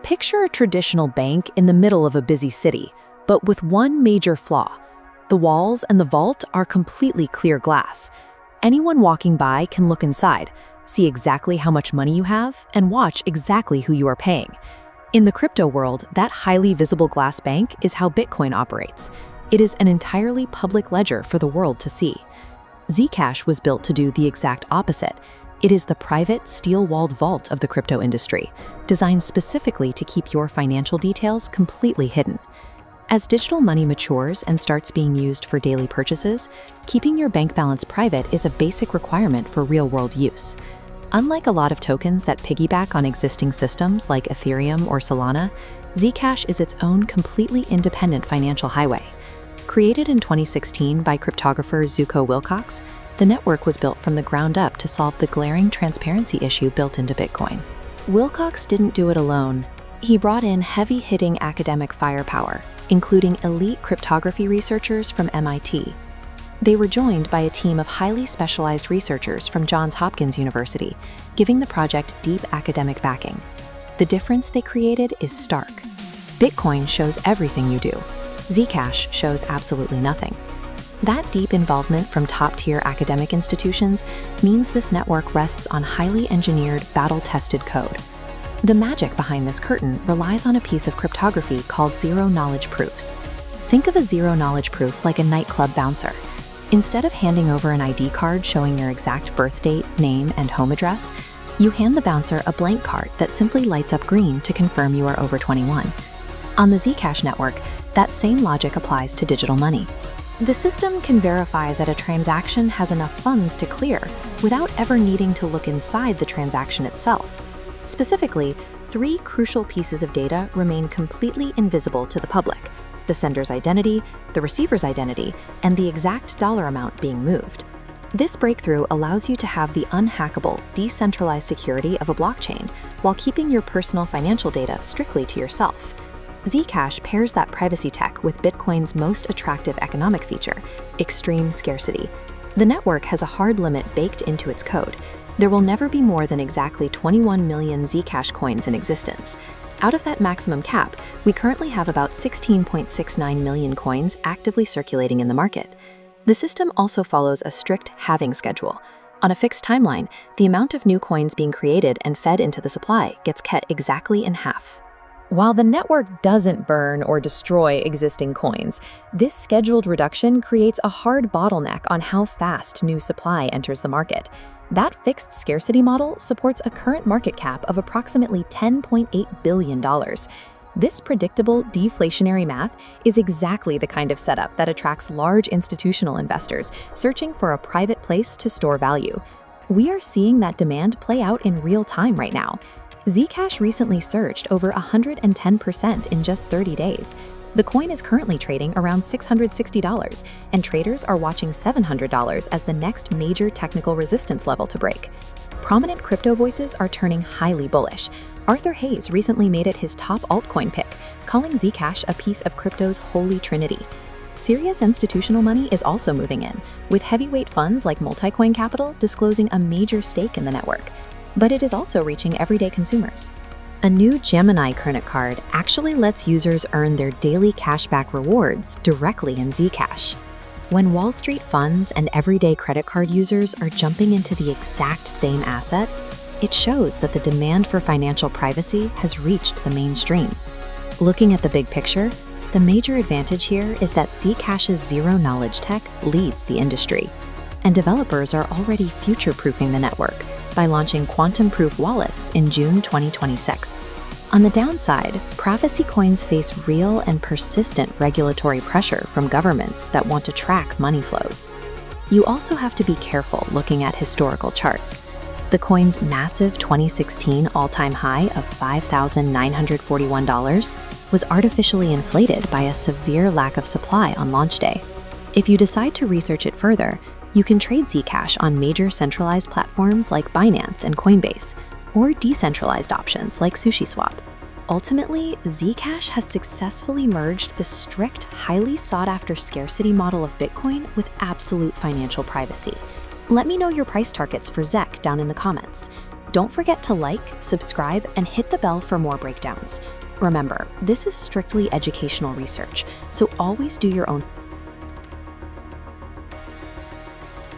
Picture a traditional bank in the middle of a busy city, but with one major flaw. The walls and the vault are completely clear glass. Anyone walking by can look inside, see exactly how much money you have, and watch exactly who you are paying. In the crypto world, that highly visible glass bank is how Bitcoin operates. It is an entirely public ledger for the world to see. Zcash was built to do the exact opposite. It is the private, steel-walled vault of the crypto industry, designed specifically to keep your financial details completely hidden. As digital money matures and starts being used for daily purchases, keeping your bank balance private is a basic requirement for real-world use. Unlike a lot of tokens that piggyback on existing systems like Ethereum or Solana, Zcash is its own completely independent financial highway. Created in 2016 by cryptographer Zuko Wilcox, the network was built from the ground up to solve the glaring transparency issue built into Bitcoin. Wilcox didn't do it alone. He brought in heavy-hitting academic firepower, including elite cryptography researchers from MIT. They were joined by a team of highly specialized researchers from Johns Hopkins University, giving the project deep academic backing. The difference they created is stark. Bitcoin shows everything you do. Zcash shows absolutely nothing. That deep involvement from top-tier academic institutions means this network rests on highly engineered, battle-tested code. The magic behind this curtain relies on a piece of cryptography called zero-knowledge proofs. Think of a zero-knowledge proof like a nightclub bouncer. Instead of handing over an ID card showing your exact birth date, name, and home address, you hand the bouncer a blank card that simply lights up green to confirm you are over 21. On the Zcash network, that same logic applies to digital money. The system can verify that a transaction has enough funds to clear without ever needing to look inside the transaction itself. Specifically, 3 crucial pieces of data remain completely invisible to the public: the sender's identity, the receiver's identity, and the exact dollar amount being moved. This breakthrough allows you to have the unhackable, decentralized security of a blockchain while keeping your personal financial data strictly to yourself. Zcash pairs that privacy tech with Bitcoin's most attractive economic feature, extreme scarcity. The network has a hard limit baked into its code. There will never be more than exactly 21 million Zcash coins in existence. Out of that maximum cap, we currently have about 16.69 million coins actively circulating in the market. The system also follows a strict halving schedule. On a fixed timeline, the amount of new coins being created and fed into the supply gets cut exactly in half. While the network doesn't burn or destroy existing coins, this scheduled reduction creates a hard bottleneck on how fast new supply enters the market. That fixed scarcity model supports a current market cap of approximately $10.8 billion. This predictable, deflationary math is exactly the kind of setup that attracts large institutional investors searching for a private place to store value. We are seeing that demand play out in real time right now. Zcash recently surged over 110% in just 30 days. The coin is currently trading around $660, and traders are watching $700 as the next major technical resistance level to break. Prominent crypto voices are turning highly bullish. Arthur Hayes recently made it his top altcoin pick, calling Zcash a piece of crypto's holy trinity. Serious institutional money is also moving in, with heavyweight funds like Multicoin Capital disclosing a major stake in the network. But it is also reaching everyday consumers. A new Gemini credit card actually lets users earn their daily cashback rewards directly in Zcash. When Wall Street funds and everyday credit card users are jumping into the exact same asset, it shows that the demand for financial privacy has reached the mainstream. Looking at the big picture, the major advantage here is that Zcash's zero-knowledge tech leads the industry, and developers are already future-proofing the network by launching quantum-proof wallets in June 2026. On the downside, privacy coins face real and persistent regulatory pressure from governments that want to track money flows. You also have to be careful looking at historical charts. The coin's massive 2016 all-time high of $5,941 was artificially inflated by a severe lack of supply on launch day. If you decide to research it further, you can trade Zcash on major centralized platforms like Binance and Coinbase, or decentralized options like SushiSwap. Ultimately, Zcash has successfully merged the strict, highly sought-after scarcity model of Bitcoin with absolute financial privacy. Let me know your price targets for ZEC down in the comments. Don't forget to like, subscribe, and hit the bell for more breakdowns. Remember, this is strictly educational research, so always do your own